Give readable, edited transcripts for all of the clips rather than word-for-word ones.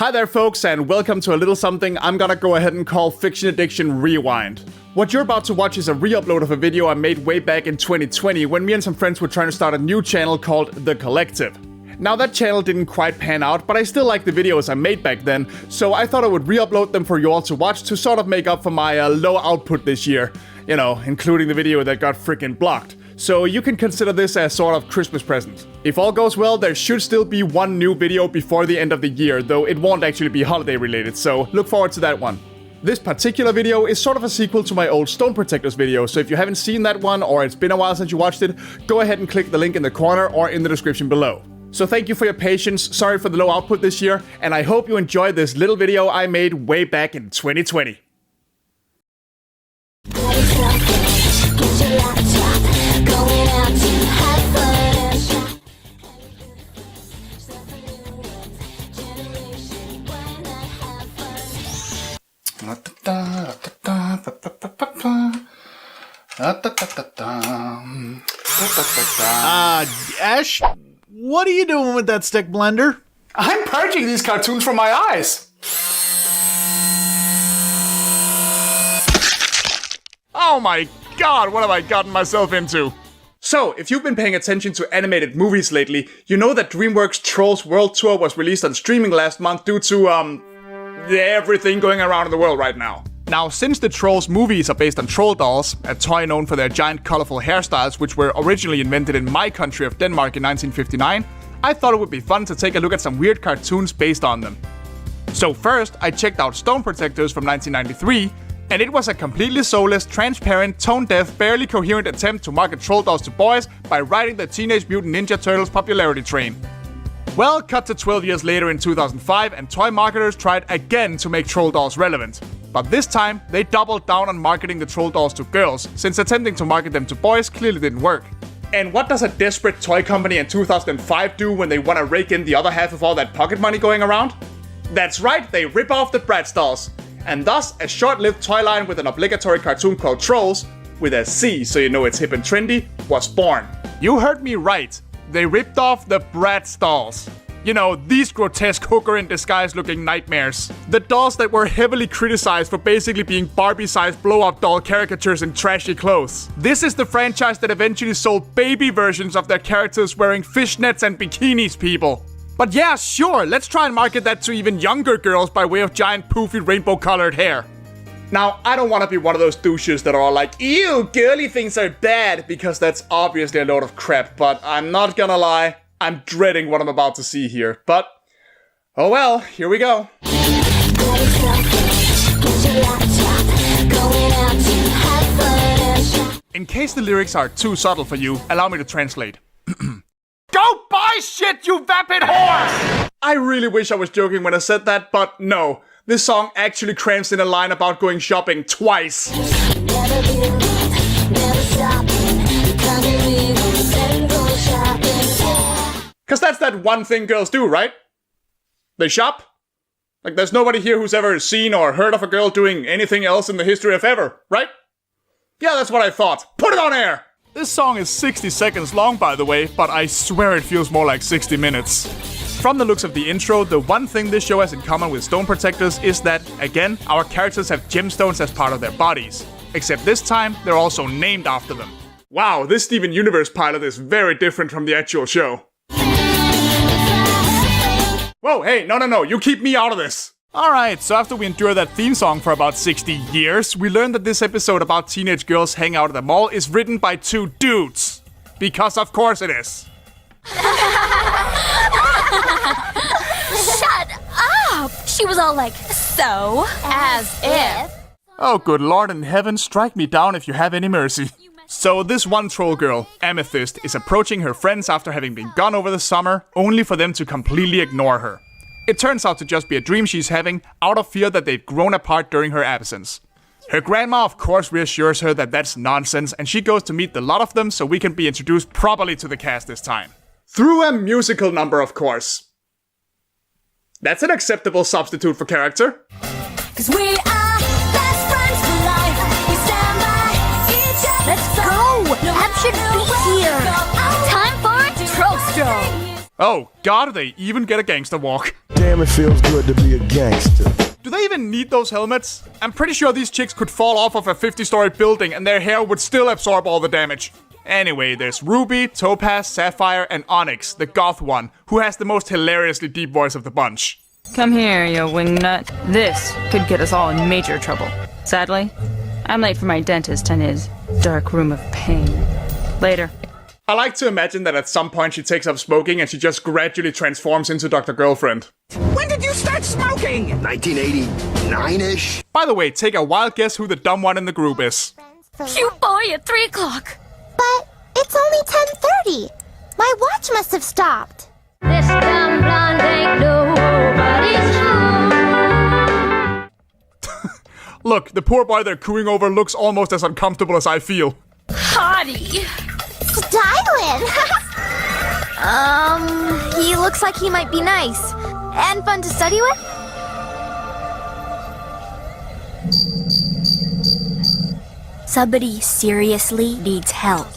Hi there folks, and welcome to a little something I'm gonna go ahead and call Fiction Addiction Rewind. What you're about to watch is a re-upload of a video I made way back in 2020 when me and some friends were trying to start a new channel called The Collective. Now that channel didn't quite pan out, but I still like the videos I made back then, so I thought I would re-upload them for you all to watch to sort of make up for my low output this year. You know, including the video that got freaking blocked. So you can consider this as sort of Christmas present. If all goes well, there should still be one new video before the end of the year, though it won't actually be holiday related, so look forward to that one. This particular video is sort of a sequel to my old Stone Protectors video, so if you haven't seen that one or it's been a while since you watched it, go ahead and click the link in the corner or in the description below. So thank you for your patience, sorry for the low output this year, and I hope you enjoyed this little video I made way back in 2020. Ash, what are you doing with that stick blender? I'm purging these cartoons from my eyes. Oh my god, what have I gotten myself into? So, if you've been paying attention to animated movies lately, you know that DreamWorks' TROLLZ World Tour was released on streaming last month due to, everything going around in the world right now. Now, since the TROLLZ movies are based on troll dolls, a toy known for their giant colorful hairstyles which were originally invented in my country of Denmark in 1959, I thought it would be fun to take a look at some weird cartoons based on them. So first, I checked out Stone Protectors from 1993, and it was a completely soulless, transparent, tone-deaf, barely coherent attempt to market troll dolls to boys by riding the Teenage Mutant Ninja Turtles popularity train. Well, cut to 12 years later in 2005, and toy marketers tried again to make troll dolls relevant. But this time, they doubled down on marketing the troll dolls to girls, since attempting to market them to boys clearly didn't work. And what does a desperate toy company in 2005 do when they want to rake in the other half of all that pocket money going around? That's right, they rip off the BRATZ dolls. And thus, a short-lived toy line with an obligatory cartoon called TROLLZ, with a C so you know it's hip and trendy, was born. You heard me right. They ripped off the BRATZ dolls. You know, these grotesque hooker-in-disguise looking nightmares. The dolls that were heavily criticized for basically being Barbie-sized blow-up doll caricatures in trashy clothes. This is the franchise that eventually sold baby versions of their characters wearing fishnets and bikinis, people. But yeah, sure, let's try and market that to even younger girls by way of giant poofy rainbow-colored hair. Now, I don't want to be one of those douches that are all like, ew, girly things are bad, because that's obviously a load of crap, but I'm not gonna lie, I'm dreading what I'm about to see here. But, oh well, here we go. In case the lyrics are too subtle for you, allow me to translate. Go buy shit, you vapid whore! I really wish I was joking when I said that, but no. This song actually crams in a line about going shopping twice. Cause that's that one thing girls do, right? They shop? Like there's nobody here who's ever seen or heard of a girl doing anything else in the history of ever, right? Yeah, that's what I thought. Put it on air! This song is 60 seconds long, by the way, but I swear it feels more like 60 minutes. From the looks of the intro, the one thing this show has in common with Stone Protectors is that, again, our characters have gemstones as part of their bodies. Except this time, they're also named after them. Wow, this Steven Universe pilot is very different from the actual show. Whoa, hey, no, you keep me out of this! Alright, so after we endure that theme song for about 60 years, we learned that this episode about teenage girls hanging out at the mall is written by two dudes. Because of course it is. Shut up! She was all like, so, as if. Oh, good lord in heaven, strike me down if you have any mercy. So this one troll girl, Amethyst, is approaching her friends after having been gone over the summer, only for them to completely ignore her. It turns out to just be a dream she's having, out of fear that they've grown apart during her absence. Her grandma of course reassures her that that's nonsense, and she goes to meet the lot of them so we can be introduced properly to the cast this time. Through a musical number, of course. That's an acceptable substitute for character. 'Cause we are best friends for life. We stand by each other. Let's go! Ab should be here. Time for Trollz. Oh god, they even get a gangster walk. damn it feels good to be a gangster. Do they even need those helmets? I'm pretty sure these chicks could fall off of a 50-story building and their hair would still absorb all the damage. Anyway, there's Ruby, Topaz, Sapphire, and Onyx, the goth one, who has the most hilariously deep voice of the bunch. Come here, you wingnut. This could get us all in major trouble. Sadly, I'm late for my dentist and his dark room of pain. Later. I like to imagine that at some point she takes up smoking and she just gradually transforms into Dr. Girlfriend. When did you start smoking? 1989-ish? By the way, take a wild guess who the dumb one in the group is. Cute boy at 3 o'clock. But it's only 10:30. My watch must have stopped. This dumb blonde ain't nobody's home. Look, the poor boy they're cooing over looks almost as uncomfortable as I feel. Hottie. Styling. He looks like he might be nice. And fun to study with? Somebody seriously needs help.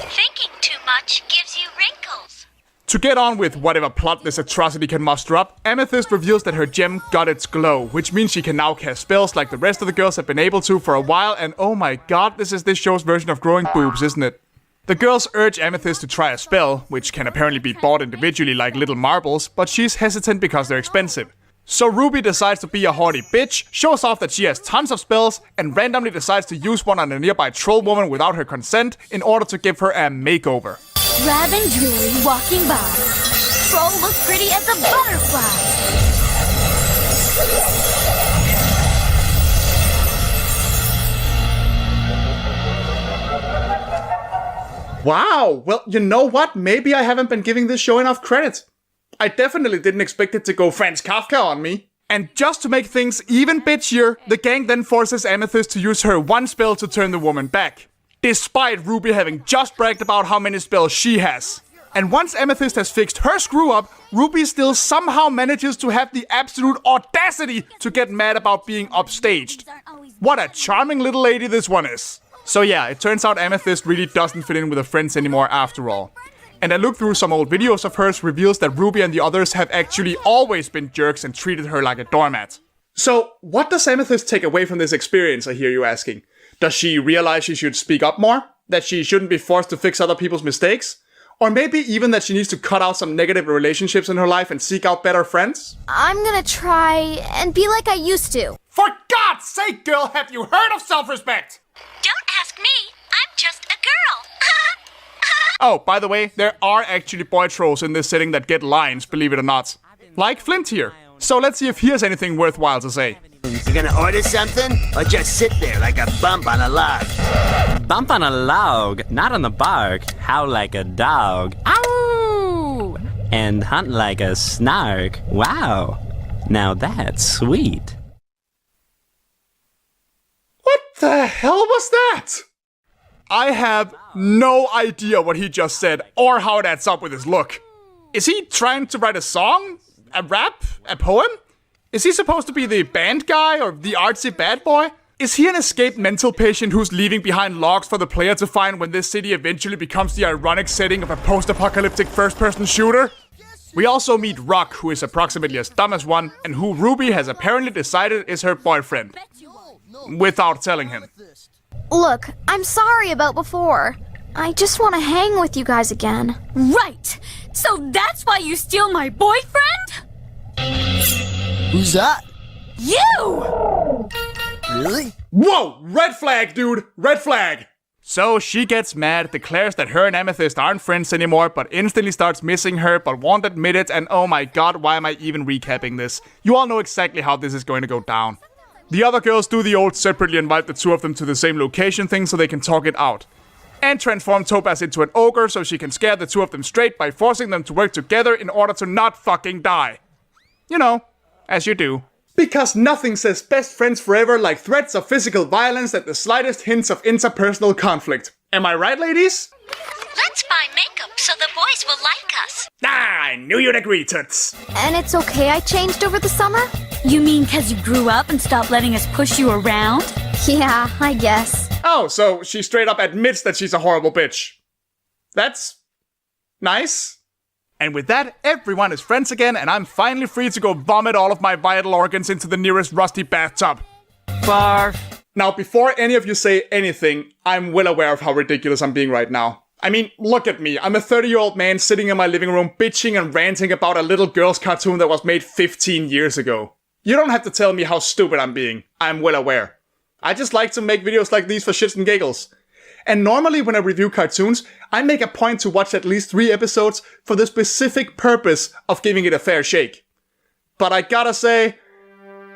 Thinking too much gives you wrinkles. To get on with whatever plot this atrocity can muster up, Amethyst reveals that her gem got its glow, which means she can now cast spells like the rest of the girls have been able to for a while, and oh my god, this is this show's version of growing boobs, isn't it? The girls urge Amethyst to try a spell, which can apparently be bought individually like little marbles, but she's hesitant because they're expensive. So Ruby decides to be a haughty bitch, shows off that she has tons of spells, and randomly decides to use one on a nearby troll woman without her consent in order to give her a makeover. Drab and dreary walking by. Troll looks pretty as a butterfly. Wow, well, you know what? Maybe I haven't been giving this show enough credit. I definitely didn't expect it to go Franz Kafka on me. And just to make things even bitchier, the gang then forces Amethyst to use her one spell to turn the woman back. Despite Ruby having just bragged about how many spells she has. And once Amethyst has fixed her screw up, Ruby still somehow manages to have the absolute audacity to get mad about being upstaged. What a charming little lady this one is. So yeah, it turns out Amethyst really doesn't fit in with her friends anymore after all. And I looked through some old videos of hers reveals that Ruby and the others have actually always been jerks and treated her like a doormat. So what does Amethyst take away from this experience, I hear you asking? Does she realize she should speak up more? That she shouldn't be forced to fix other people's mistakes? Or maybe even that she needs to cut out some negative relationships in her life and seek out better friends? I'm gonna try and be like I used to. For God's sake, girl, have you heard of self-respect? Don't ask me. I'm just a girl. Oh, by the way, there are actually boy trolls in this setting that get lines, believe it or not. Like Flint here. So let's see if he has anything worthwhile to say. You gonna order something? Or just sit there like a bump on a log? Bump on a log, not on the bark. Howl like a dog. Ow! And hunt like a snark. Wow. Now that's sweet. What the hell was that? I have no idea what he just said or how it adds up with his look. Is he trying to write a song? A rap? A poem? Is he supposed to be the band guy or the artsy bad boy? Is he an escaped mental patient who's leaving behind logs for the player to find when this city eventually becomes the ironic setting of a post-apocalyptic first-person shooter? We also meet Rock, who is approximately as dumb as one, and who Ruby has apparently decided is her boyfriend. Without telling him. Look, I'm sorry about before. I just want to hang with you guys again. Right! So that's why you steal my boyfriend? Who's that? You! Really? Whoa! Red flag, dude! Red flag! So she gets mad, declares that her and Amethyst aren't friends anymore, but instantly starts missing her, but won't admit it, and oh my god, why am I even recapping this? You all know exactly how this is going to go down. The other girls do the old separately invite the two of them to the same location thing so they can talk it out. And transform Topaz into an ogre so she can scare the two of them straight by forcing them to work together in order to not fucking die. You know, as you do. Because nothing says best friends forever like threats of physical violence at the slightest hints of interpersonal conflict. Am I right, ladies? Let's buy makeup so the boys will like us. Ah, I knew you'd agree, Toots. And it's okay I changed over the summer? You mean 'cause you grew up and stopped letting us push you around? Yeah, I guess. Oh, so she straight up admits that she's a horrible bitch. That's nice. And with that, everyone is friends again, and I'm finally free to go vomit all of my vital organs into the nearest rusty bathtub. Barf. Now, before any of you say anything, I'm well aware of how ridiculous I'm being right now. I mean, look at me. I'm a 30-year-old man sitting in my living room bitching and ranting about a little girl's cartoon that was made 15 years ago. You don't have to tell me how stupid I'm being. I'm well aware. I just like to make videos like these for shits and giggles. And normally when I review cartoons, I make a point to watch at least 3 episodes for the specific purpose of giving it a fair shake. But I gotta say,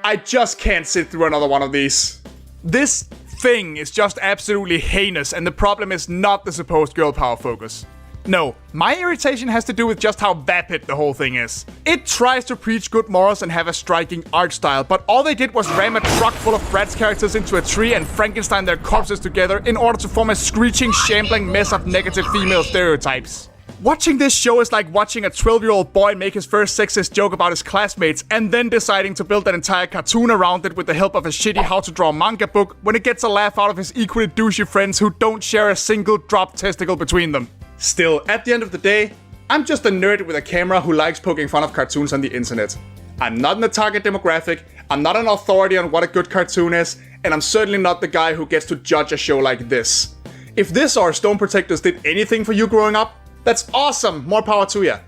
I just can't sit through another one of these. This thing is just absolutely heinous, and the problem is not the supposed girl power focus. No, my irritation has to do with just how vapid the whole thing is. It tries to preach good morals and have a striking art style, but all they did was ram a truck full of BRATZ characters into a tree and Frankenstein their corpses together in order to form a screeching, shambling mess of negative female stereotypes. Watching this show is like watching a 12-year-old boy make his first sexist joke about his classmates and then deciding to build an entire cartoon around it with the help of a shitty how-to-draw manga book when it gets a laugh out of his equally douchey friends who don't share a single drop testicle between them. Still, at the end of the day, I'm just a nerd with a camera who likes poking fun of cartoons on the internet. I'm not in the target demographic, I'm not an authority on what a good cartoon is, and I'm certainly not the guy who gets to judge a show like this. If this or Stone Protectors did anything for you growing up, that's awesome, more power to ya.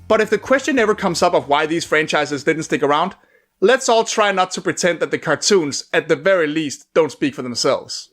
But if the question ever comes up of why these franchises didn't stick around, let's all try not to pretend that the cartoons, at the very least, don't speak for themselves.